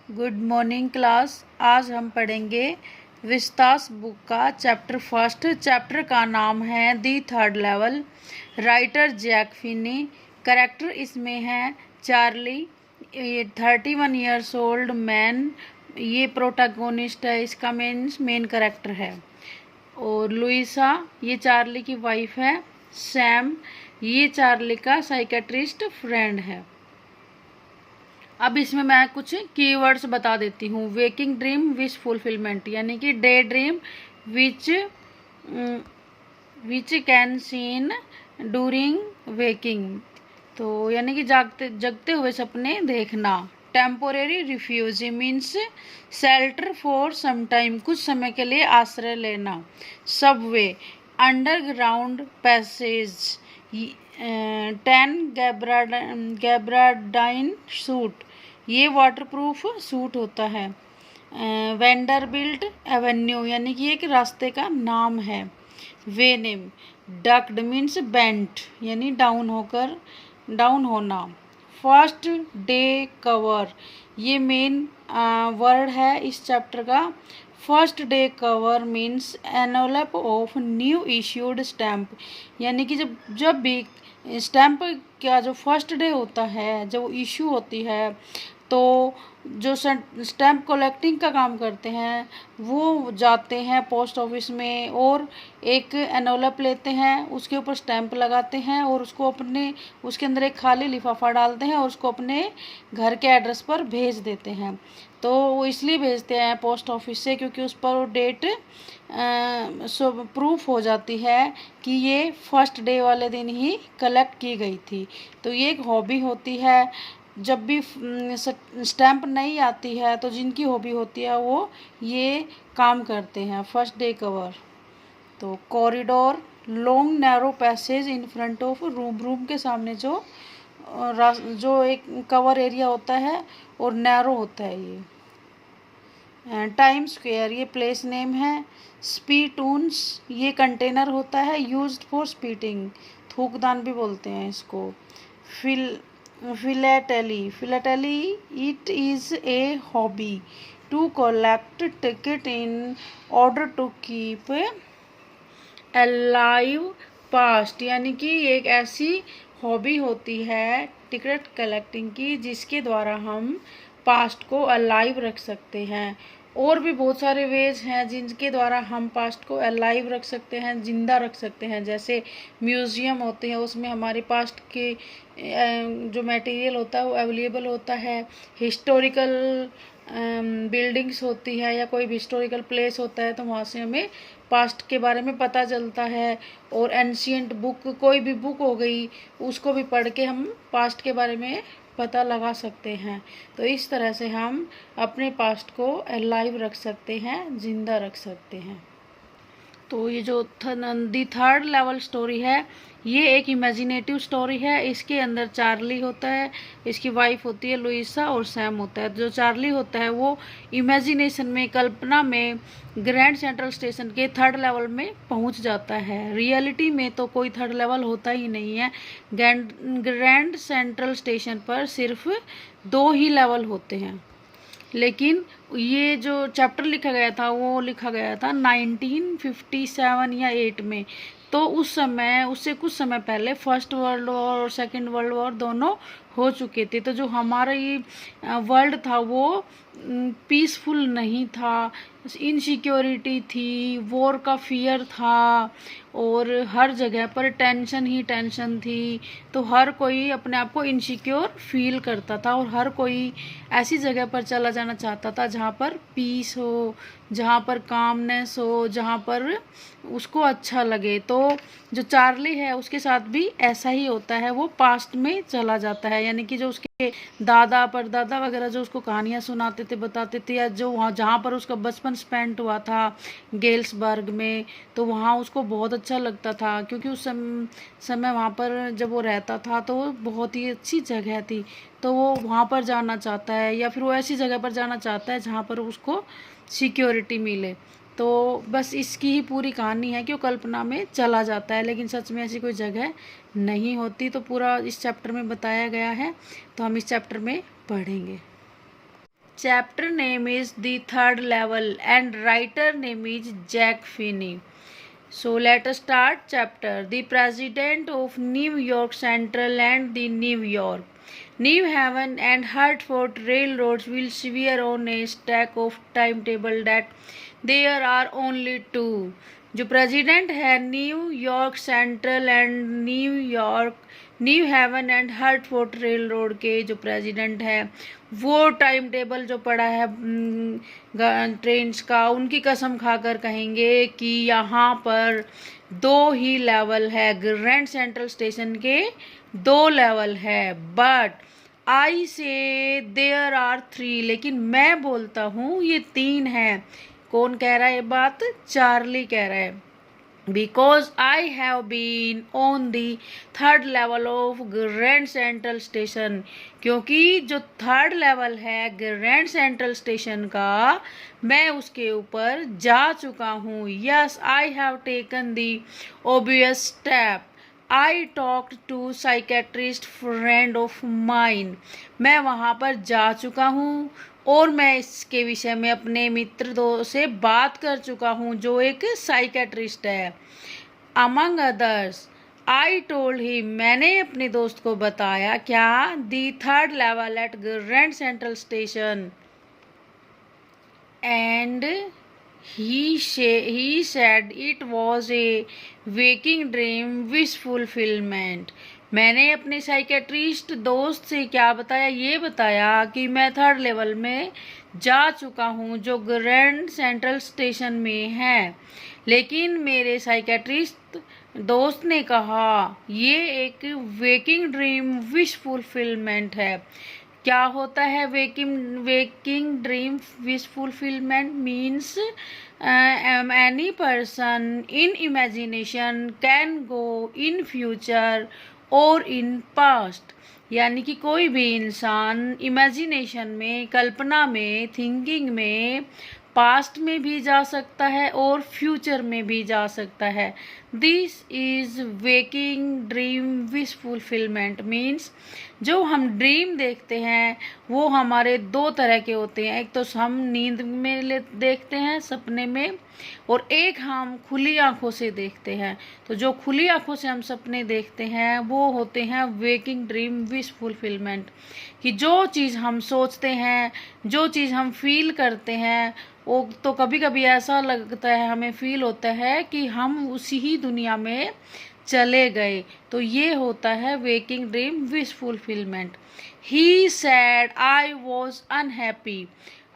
Good morning class. आज हम पढ़ेंगे विस्तास बुक का चैप्टर फर्स्ट। चैप्टर का नाम है the third level. Writer Jack Finney. Character इसमें है चार्ली, ये 31 ईयर्स ओल्ड मैन, ये प्रोटैगोनिस्ट है, इसका मेन करेक्टर है। और लुइसा, ये चार्ली की वाइफ है। सैम, ये चार्ली का साइकेट्रिस्ट फ्रेंड है। अब इसमें मैं कुछ कीवर्ड्स बता देती हूँ। वेकिंग ड्रीम विश फुलफिलमेंट, यानी कि day dream which can seen during waking, तो यानी कि जगते हुए सपने देखना। Temporary refugee means shelter for some time, कुछ समय के लिए आश्रय लेना। Subway, underground passage. 10 gabardine suit, ये वाटरप्रूफ सूट होता है। वेंडरबिल्ट एवेन्यू, यानी कि एक रास्ते का नाम है। वे नेम, डक्ड मीन्स बेंट, यानी डाउन होना। फर्स्ट डे कवर, ये मेन वर्ड है इस चैप्टर का। First day cover means envelope of new issued stamp, यानी कि जब भी स्टैम्प का जो फर्स्ट डे होता है, जब इशू होती है, तो जो स्टैम्प कलेक्टिंग का काम करते हैं वो जाते हैं पोस्ट ऑफिस में और एक एनवलप लेते हैं, उसके ऊपर स्टैम्प लगाते हैं और उसके अंदर एक खाली लिफाफा डालते हैं और उसको अपने घर के एड्रेस पर भेज देते हैं। तो वो इसलिए भेजते हैं पोस्ट ऑफिस से क्योंकि उस पर डेट प्रूफ हो जाती है कि ये फर्स्ट डे वाले दिन ही कलेक्ट की गई थी। तो ये एक हॉबी होती है। जब भी स्टैम्प नहीं आती है तो जिनकी हॉबी होती है वो ये काम करते हैं। First day cover. तो corridor, long narrow passage in front of room के सामने जो एक कवर एरिया होता है और नैरो होता है ये। टाइम स्क्वायर, ये प्लेस नेम है। स्पीटून्स, ये कंटेनर होता है यूज्ड फॉर स्पीटिंग, थूकदान भी बोलते हैं इसको। Philately, it is a hobby to collect ticket in order to keep alive past, यानी कि एक ऐसी हॉबी होती है टिकट कलेक्टिंग की जिसके द्वारा हम पास्ट को अलाइव रख सकते हैं। और भी बहुत सारे वेज हैं जिनके द्वारा हम पास्ट को अलाइव रख सकते हैं, जिंदा रख सकते हैं। जैसे म्यूज़ियम होते हैं, उसमें हमारे पास्ट के जो मटेरियल होता है वो अवेलेबल होता है। हिस्टोरिकल बिल्डिंग्स होती है या कोई भी हिस्टोरिकल प्लेस होता है तो वहाँ से हमें पास्ट के बारे में पता चलता है। और एंशियंट बुक, कोई भी बुक हो गई, उसको भी पढ़ के हम पास्ट के बारे में पता लगा सकते हैं। तो इस तरह से हम अपने पास्ट को अलाइव रख सकते हैं, जिंदा रख सकते हैं। तो ये जो दी थर्ड लेवल स्टोरी है ये एक इमेजिनेटिव स्टोरी है। इसके अंदर चार्ली होता है, इसकी वाइफ होती है लुइसा और सैम होता है। जो चार्ली होता है वो इमेजिनेशन में, कल्पना में ग्रैंड सेंट्रल स्टेशन के थर्ड लेवल में पहुंच जाता है। रियलिटी में तो कोई थर्ड लेवल होता ही नहीं है। ग्रैंड सेंट्रल स्टेशन पर सिर्फ 2 ही लेवल होते हैं। लेकिन ये जो चैप्टर लिखा गया था वो लिखा गया था 1957 या 8 में। तो उस समय, उससे कुछ समय पहले फर्स्ट वर्ल्ड वॉर और सेकंड वर्ल्ड वॉर दोनों हो चुके थे। तो जो हमारा ये वर्ल्ड था वो पीसफुल नहीं था, इनसिक्योरिटी थी, वॉर का फियर था और हर जगह पर टेंशन ही टेंशन थी। तो हर कोई अपने आप को इनसिक्योर फील करता था और हर कोई ऐसी जगह पर चला जाना चाहता था जहाँ पर पीस हो, जहाँ पर कामनेस हो, जहाँ पर उसको अच्छा लगे। तो जो चार्ली है उसके साथ भी ऐसा ही होता है, वो पास्ट में चला जाता है। यानी कि जो उसके दादा परदादा वगैरह जो उसको कहानियाँ सुनाते थे, बताते थे, या जो वहाँ जहाँ पर उसका बचपन स्पेंड हुआ था गेल्सबर्ग में, तो वहाँ उसको बहुत अच्छा लगता था क्योंकि उस समय वहाँ पर जब वो रहता था तो वो बहुत ही अच्छी जगह थी। तो वो वहाँ पर जाना चाहता है या फिर वो ऐसी जगह पर जाना चाहता है जहाँ पर उसको सिक्योरिटी मिले। तो बस इसकी ही पूरी कहानी है कि वो कल्पना में चला जाता है, लेकिन सच में ऐसी कोई जगह नहीं होती। तो पूरा इस चैप्टर में बताया गया है, तो हम इस चैप्टर में पढ़ेंगे। chapter name is The Third Level and writer name is Jack Finney. So let us start chapter. The president of New York Central and the New York, New Haven and Hartford railroads will swear on a stack of timetable that there are only two. जो president है new York central and new heaven and Hartford rail road के जो president है वो time table जो पड़ा है trains का, उनकी कसम खाकर कहेंगे कि यहाँ पर दो ही लेवल है। ग्रैंड सेंट्रल स्टेशन के दो लेवल है, बट आई से देयर आर थ्री, लेकिन मैं बोलता हूँ ये तीन है। कौन कह रहा है ये बात? चार्ली कह रहा है। Because I have been on the third level of Grand Central Station, क्योंकि जो थर्ड लेवल है ग्रैंड सेंट्रल स्टेशन का मैं उसके ऊपर जा चुका हूँ। Yes, I have taken the obvious step. I talked to psychiatrist friend of mine. मैं वहाँ पर जा चुका हूँ और मैं इसके विषय में अपने मित्र से बात कर चुका हूँ जो एक साइकेट्रिस्ट है। Among others I told he, मैंने अपने दोस्त को बताया क्या? The third level at Grand Central Station and he said it was a waking dream wish fulfillment. मैंने अपने साइकेट्रिस्ट दोस्त से क्या बताया? ये बताया कि मैं थर्ड लेवल में जा चुका हूँ जो ग्रैंड सेंट्रल स्टेशन में है, लेकिन मेरे साइकेट्रिस्ट दोस्त ने कहा ये एक वेकिंग ड्रीम विश फुलफिलमेंट है। क्या होता है waking dream wish fulfilment? Means any person in imagination can go in future और इन पास्ट, यानी कि कोई भी इंसान इमेजिनेशन में, कल्पना में, थिंकिंग में पास्ट में भी जा सकता है और फ्यूचर में भी जा सकता है। This is waking dream wish fulfilment means जो हम ड्रीम देखते हैं वो हमारे दो तरह के होते हैं। एक तो हम नींद में देखते हैं सपने में, और एक हम खुली आंखों से देखते हैं। तो जो खुली आंखों से हम सपने देखते हैं वो होते हैं वेकिंग ड्रीम विश फुलफिलमेंट, कि जो चीज़ हम सोचते हैं, जो चीज़ हम फील करते हैं, वो तो कभी कभी ऐसा लगता है, हमें फील होता है कि हम उसी ही दुनिया में चले गए। तो ये होता है waking dream wish fulfilment. He sad I was unhappy.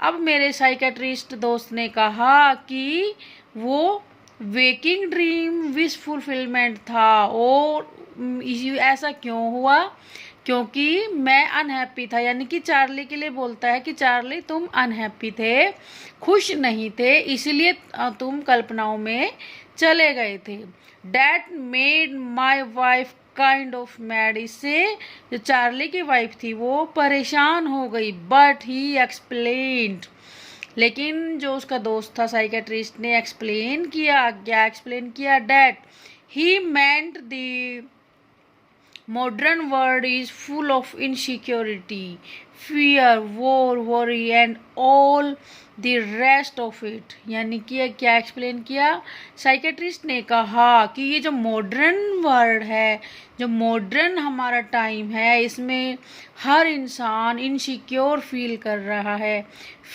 अब मेरे साइकेट्रिस्ट दोस्त ने कहा कि वो वेकिंग ड्रीम विश फुलफिलमेंट था, और ऐसा क्यों हुआ? क्योंकि मैं अनहैप्पी था, यानी कि चार्ली के लिए बोलता है कि चार्ली तुम अनहैप्पी थे, खुश नहीं थे, इसलिए तुम कल्पनाओं में चले गए थे। That made my wife kind of mad. इससे जो चार्ली की वाइफ थी वो परेशान हो गई। बट ही एक्सप्लेन्ड, लेकिन जो उसका दोस्त था साइकेट्रिस्ट ने एक्सप्लेन किया। क्या एक्सप्लेन किया? That he meant the modern world is full of insecurity, fear, war, worry and all the rest of it। यानी कि क्या एक्सप्लेन किया? साइकेट्रिस्ट ने कहा कि ये जो मॉडर्न वर्ल्ड है, जो मॉडर्न हमारा टाइम है, इसमें हर इंसान इनसिक्योर फील कर रहा है,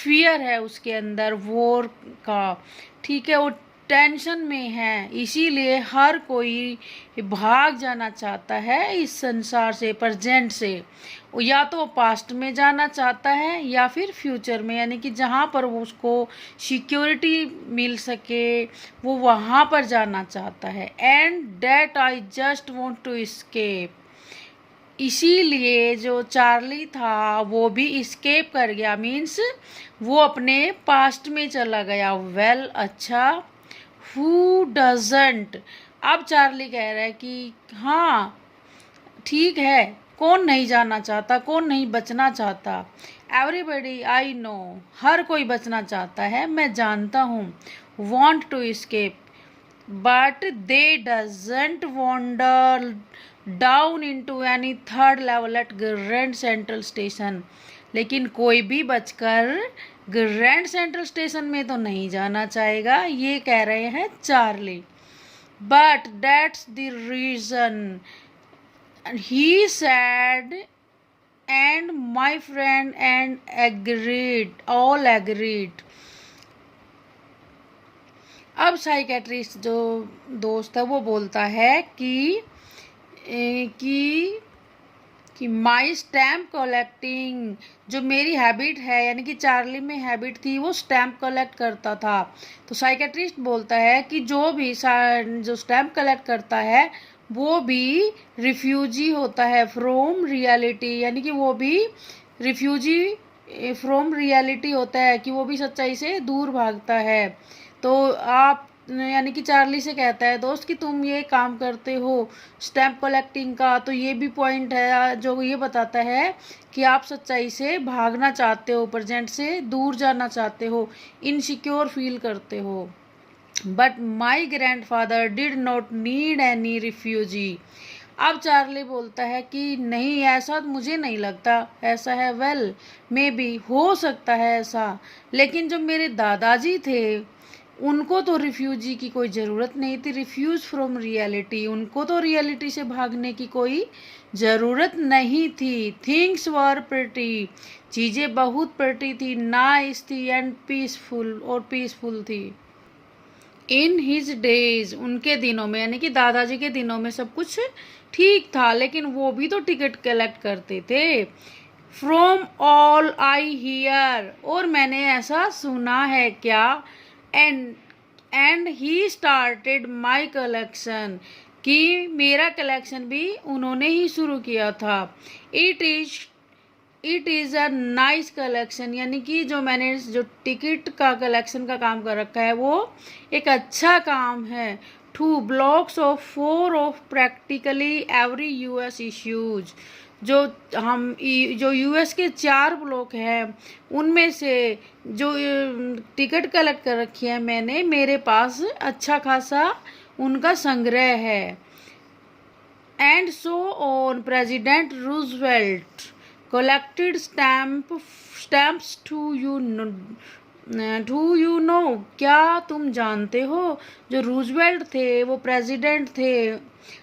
फियर है उसके अंदर वॉर का, ठीक है, वो टेंशन में है, इसीलिए हर कोई भाग जाना चाहता है इस संसार से, प्रेजेंट से। या तो पास्ट में जाना चाहता है या फिर फ्यूचर में, यानी कि जहाँ पर वो उसको सिक्योरिटी मिल सके वो वहाँ पर जाना चाहता है। And that I just want to escape. इसीलिए जो चार्ली था वो भी इस्केप कर गया, मीन्स वो अपने पास्ट में चला गया। वेल अच्छा, हु डजंट। अब चार्ली कह रहा है कि हाँ ठीक है, कौन नहीं जाना चाहता, कौन नहीं बचना चाहता? एवरीबडी आई नो, हर कोई बचना चाहता है, मैं जानता हूँ। Want to escape but they doesn't wander down into any third level at Grand Central Station. लेकिन कोई भी बचकर ग्रैंड सेंट्रल स्टेशन में तो नहीं जाना चाहेगा, ये कह रहे हैं Charlie. But that's the reason he said and my friend and agreed, all agreed. अब साइकेट्रिस्ट जो दोस्त है वो बोलता है कि माई स्टैम्प कलेक्टिंग, जो मेरी हैबिट है, यानी कि चार्ली में हैबिट थी वो स्टैम्प कलेक्ट करता था। तो साइकेट्रिस्ट बोलता है कि जो स्टैम्प कलेक्ट करता है वो भी रिफ्यूजी होता है फ्रॉम रियलिटी, यानी कि वो भी रिफ्यूजी फ्रॉम रियलिटी होता है, कि वो भी सच्चाई से दूर भागता है। तो आप यानी कि चार्ली से कहता है दोस्त कि तुम ये काम करते हो स्टैम्प कलेक्टिंग का, तो ये भी पॉइंट है जो ये बताता है कि आप सच्चाई से भागना चाहते हो, प्रेजेंट से दूर जाना चाहते हो, इनसिक्योर फील करते हो। But my grandfather did not need any refugee. अब चार्ली बोलता है कि नहीं, ऐसा मुझे नहीं लगता, ऐसा है वेल मे बी, हो सकता है ऐसा, लेकिन जो मेरे दादाजी थे उनको तो रिफ्यूजी की कोई ज़रूरत नहीं थी, रिफ्यूज फ्रॉम रियलिटी, उनको तो रियलिटी से भागने की कोई ज़रूरत नहीं थी। थिंग्स वर प्रिटी, चीज़ें बहुत प्रिटी थी, नाइस थी एंड पीसफुल, और पीसफुल थी। इन हिज डेज, उनके दिनों में, यानी कि दादाजी के दिनों में सब कुछ ठीक था, लेकिन वो भी तो टिकट कलेक्ट करते थे। फ्रॉम ऑल आई हियर, और मैंने ऐसा सुना है क्या, and he started my collection, कि मेरा कलेक्शन भी उन्होंने ही शुरू किया था। It is a nice collection, यानी कि जो मैंने जो टिकट का कलेक्शन का काम कर रखा है वो एक अच्छा काम है। 2 blocks of 4 of practically every US issues, जो यूएस के 4 ब्लॉक हैं उनमें से जो टिकट कलेक्ट कर रखी है मैंने, मेरे पास अच्छा खासा उनका संग्रह है। And so on president Roosevelt collected stamps to you know, क्या तुम जानते हो जो रूजवेल्ट थे, वो प्रेसिडेंट थे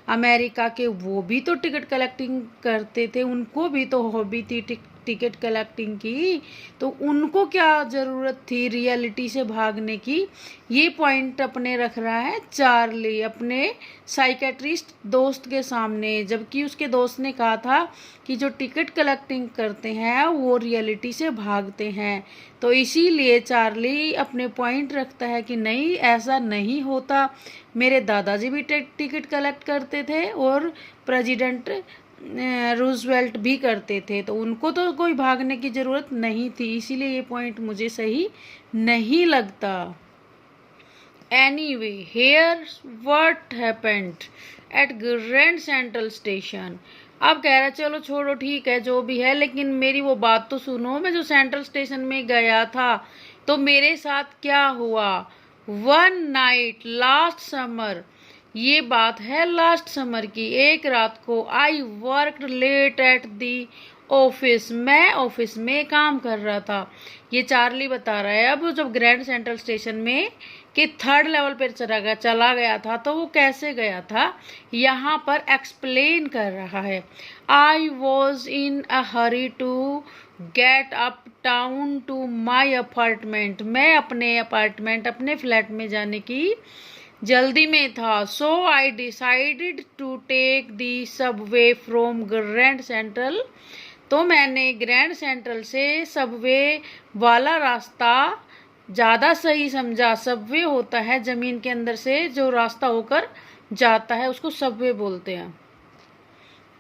अमेरिका के, वो भी तो टिकट कलेक्टिंग करते थे, उनको भी तो हॉबी थी टिकट कलेक्टिंग की, तो उनको क्या ज़रूरत थी रियलिटी से भागने की। ये पॉइंट अपने रख रहा है चार्ली अपने साइकेट्रिस्ट दोस्त के सामने, जबकि उसके दोस्त ने कहा था कि जो टिकट कलेक्टिंग करते हैं वो रियलिटी से भागते हैं। तो इसीलिए चार्ली अपने पॉइंट रखता है कि नहीं, ऐसा नहीं होता, मेरे दादाजी भी टिकट कलेक्ट करते थे और प्रेसिडेंट रूजवेल्ट भी करते थे, तो उनको तो कोई भागने की ज़रूरत नहीं थी, इसीलिए ये पॉइंट मुझे सही नहीं लगता। Anyway, here what happened at Grand Central station. अब कह रहा चलो छोड़ो ठीक है जो भी है, लेकिन मेरी वो बात तो सुनो, मैं जो सेंट्रल स्टेशन में गया था तो मेरे साथ क्या हुआ। वन नाइट लास्ट समर, ये बात है लास्ट समर की, एक रात को, I worked late at the office, मैं ऑफिस में काम कर रहा था। ये चार्ली बता रहा है। अब जब ग्रैंड सेंट्रल स्टेशन में के 3rd लेवल पर चला गया था तो वो कैसे गया था, यहाँ पर एक्सप्लेन कर रहा है। I was in a hurry to get uptown to my apartment, मैं अपने अपार्टमेंट, अपने फ्लैट में जाने की जल्दी में था। So I decided to take the subway from Grand Central, तो मैंने ग्रैंड सेंट्रल से सबवे वाला रास्ता ज़्यादा सही समझा। सबवे होता है ज़मीन के अंदर से जो रास्ता होकर जाता है, उसको सबवे बोलते हैं।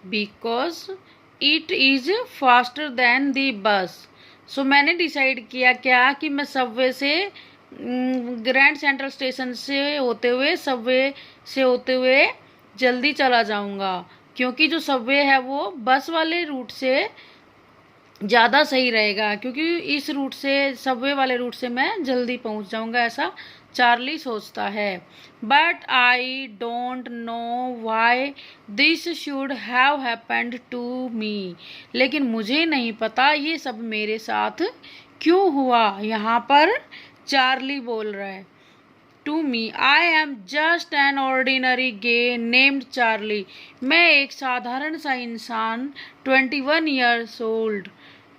Because it is faster than the bus, so मैंने डिसाइड किया क्या कि मैं सबवे से ग्रैंड सेंट्रल स्टेशन से होते हुए, सबवे से होते हुए जल्दी चला जाऊंगा, क्योंकि जो सबवे है वो बस वाले रूट से ज़्यादा सही रहेगा, क्योंकि इस रूट से, सबवे वाले रूट से मैं जल्दी पहुंच जाऊंगा, ऐसा चार्ली सोचता है। But I don't know why this should have happened to me. लेकिन मुझे नहीं पता ये सब मेरे साथ क्यों हुआ। यहाँ पर चार्ली बोल रहा है, to me I am just an ordinary guy named Charlie. मैं एक साधारण सा इंसान, 21 years old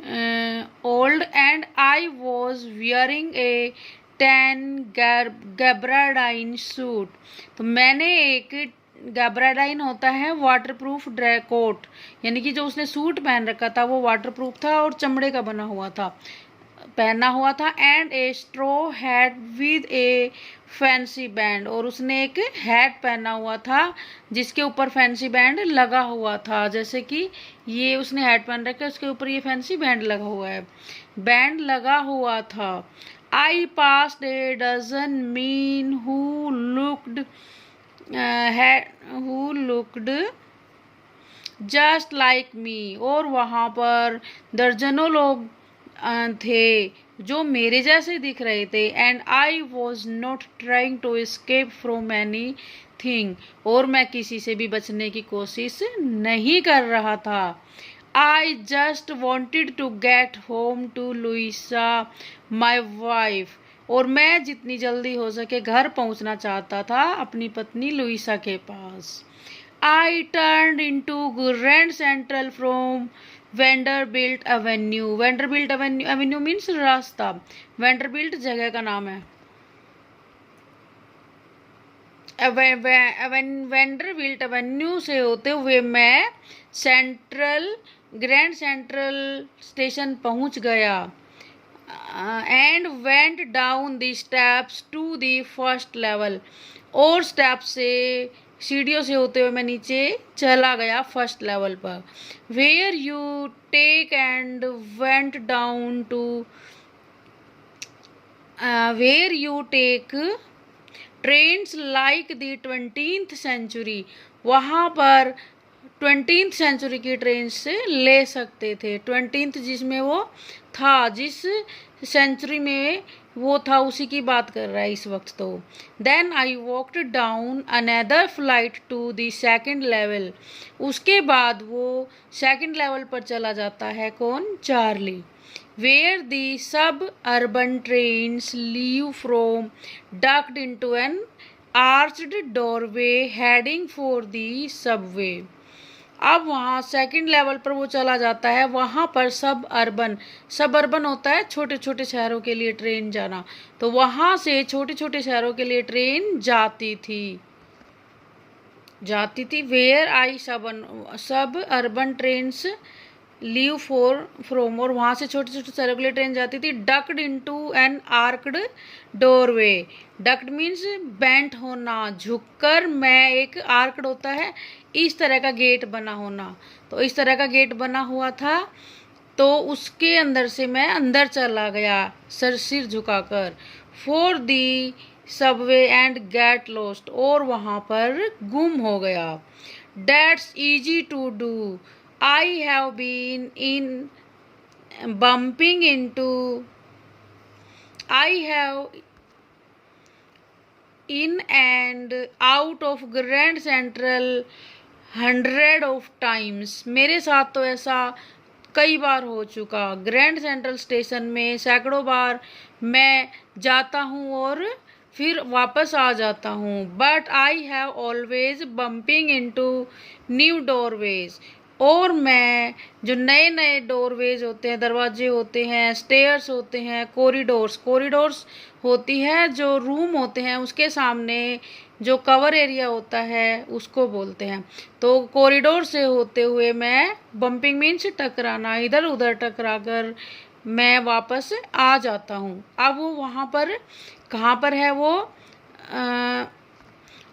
and I was wearing a tan gabardine suit। तो मैंने एक गैब्राडाइन होता है वाटरप्रूफ कोट, यानी कि जो उसने सूट पहन रखा था वो वाटरप्रूफ था और चमड़े का बना हुआ था, पहना हुआ था। And A straw hat with A fancy band, और उसने एक हैट पहना हुआ था जिसके ऊपर फैंसी बैंड लगा हुआ था। जैसे कि ये उसने हैट पहन रखा है, उसके ऊपर ये फैंसी बैंड लगा हुआ है, बैंड लगा हुआ था। I passed A doesn't mean who looked just like me, और वहाँ पर दर्जनों लोग थे जो मेरे जैसे दिख रहे थे। And I was not trying to escape from anything, और मैं किसी से भी बचने की कोशिश नहीं कर रहा था। I just wanted to get home to Louisa my wife, और मैं जितनी जल्दी हो सके घर पहुंचना चाहता था अपनी पत्नी लुइसा के पास। I turned into Grand Central from Vanderbilt Avenue। Vanderbilt Avenue means रास्ता, Vanderbilt जगह का नाम है। Vanderbilt Avenue से होते हुए मैं ग्रैंड सेंट्रल स्टेशन पहुंच गया। And went down the steps to the first level, और स्टेप से, सीढ़ियों से होते हुए मैं नीचे चला गया फर्स्ट लेवल पर। Where you take and went down to where you take trains like the 20th century। वहाँ पर 20th century की ट्रेन से ले सकते थे। 20th जिसमें वो था, जिस सेंचुरी में वो था उसी की बात कर रहा है इस वक्त। तो then I walked down another flight to the second level. उसके बाद वो सेकेंड लेवल पर चला जाता है, कौन? Charlie. Where the suburban trains leave from ducked into an arched doorway heading for the subway. अब वहाँ सेकंड लेवल पर वो चला जाता है, वहाँ पर सब अर्बन होता है छोटे छोटे शहरों के लिए ट्रेन जाना, तो वहाँ से छोटे छोटे शहरों के लिए ट्रेन जाती थी। वेयर आई सब अर्बन ट्रेन्स लीव फ्रॉम, और वहाँ से छोटे छोटे शहरों के लिए ट्रेन जाती थी। Ducked into an arched doorway. Ducked means bent होना, झुककर। मैं एक आर्क्ड होता है इस तरह का गेट बना होना, तो इस तरह का गेट बना हुआ था, तो उसके अंदर से मैं अंदर चला गया सिर झुकाकर। For the subway and get lost, और वहाँ पर गुम हो गया। That's easy to do, I have been bumping into, I have in and out of Grand Central hundred of times। मेरे साथ तो ऐसा कई बार हो चुका। ग्रैंड सेंट्रल स्टेशन में सैकड़ों बार मैं जाता हूँ और फिर वापस आ जाता हूँ। But I have always bumping into new doorways, और मैं जो नए नए डोरवेज होते हैं, दरवाजे होते हैं, स्टेयर्स होते हैं, कॉरिडोर्स होती है जो रूम होते हैं, उसके सामने जो कवर एरिया होता है उसको बोलते हैं। तो कॉरिडोर से होते हुए मैं, बम्पिंग मीन्स टकराना, इधर उधर टकरा कर मैं वापस आ जाता हूँ। अब वो वहाँ पर कहाँ पर है, वो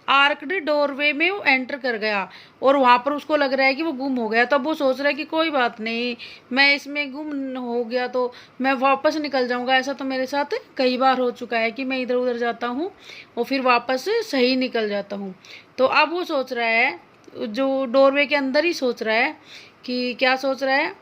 आर्क्ड डोरवे में वो एंटर कर गया, और वहाँ पर उसको लग रहा है कि वो गुम हो गया। तब वो सोच रहा है कि कोई बात नहीं, मैं इसमें गुम हो गया तो मैं वापस निकल जाऊँगा। ऐसा तो मेरे साथ कई बार हो चुका है कि मैं इधर उधर जाता हूँ और फिर वापस सही निकल जाता हूँ। तो अब वो सोच रहा है, जो डोरवे के अंदर ही सोच रहा है कि क्या सोच रहा है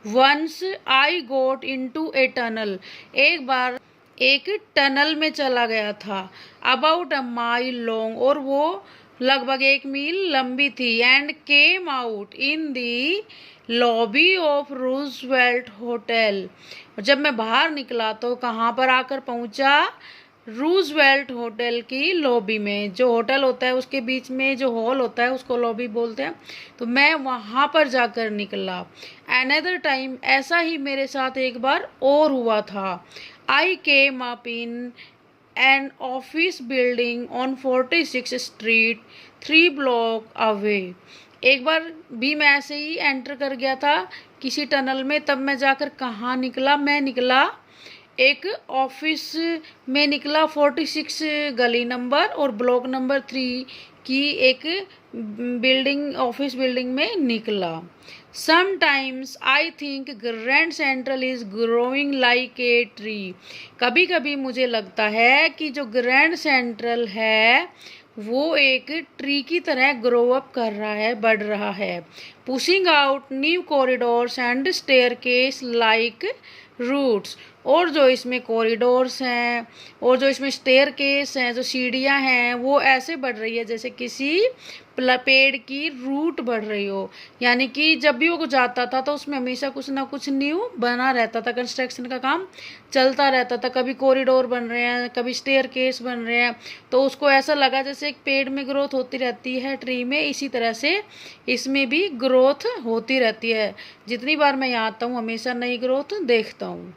once I got into a tunnel, एक बार एक टनल में चला गया था। अबाउट अ माइल लॉन्ग, और वो लगभग 1 मील लंबी थी। And came out in the lobby of Roosevelt hotel, जब मैं बाहर निकला तो कहाँ पर आकर पहुंचा? रूजवेल्ट होटल की लॉबी में। जो होटल होता है उसके बीच में जो हॉल होता है उसको लॉबी बोलते हैं। तो मैं वहाँ पर जाकर निकला। अनदर टाइम, ऐसा ही मेरे साथ एक बार और हुआ था। I came up in an office building on 46 street 3 block away, एक बार भी मैं ऐसे ही एंटर कर गया था किसी टनल में। तब मैं जाकर कहाँ निकला? मैं निकला एक ऑफिस में निकला, 46 गली नंबर और ब्लॉक नंबर 3 की एक बिल्डिंग, ऑफिस बिल्डिंग में निकला। Sometimes I think grand central is growing like a tree, कभी कभी मुझे लगता है कि जो ग्रैंड सेंट्रल है वो एक ट्री की तरह ग्रो अप कर रहा है, बढ़ रहा है। Pushing out new corridors and staircase like roots, और जो इसमें कॉरिडोर्स हैं और जो इसमें स्टेयरकेस हैं, जो सीढ़ियां हैं, वो ऐसे बढ़ रही है जैसे किसी पेड़ की रूट बढ़ रही हो। यानी कि जब भी वो जाता था तो उसमें हमेशा कुछ ना कुछ न्यू बना रहता था, कंस्ट्रक्शन का काम चलता रहता था। कभी कॉरिडोर बन रहे हैं, कभी स्टेयरकेस बन रहे हैं, तो उसको ऐसा लगा जैसे एक पेड़ में ग्रोथ होती रहती है ट्री में, इसी तरह से इसमें भी ग्रोथ होती रहती है। जितनी बार मैं यहाँ आता हूँ हमेशा नई ग्रोथ देखता हूँ।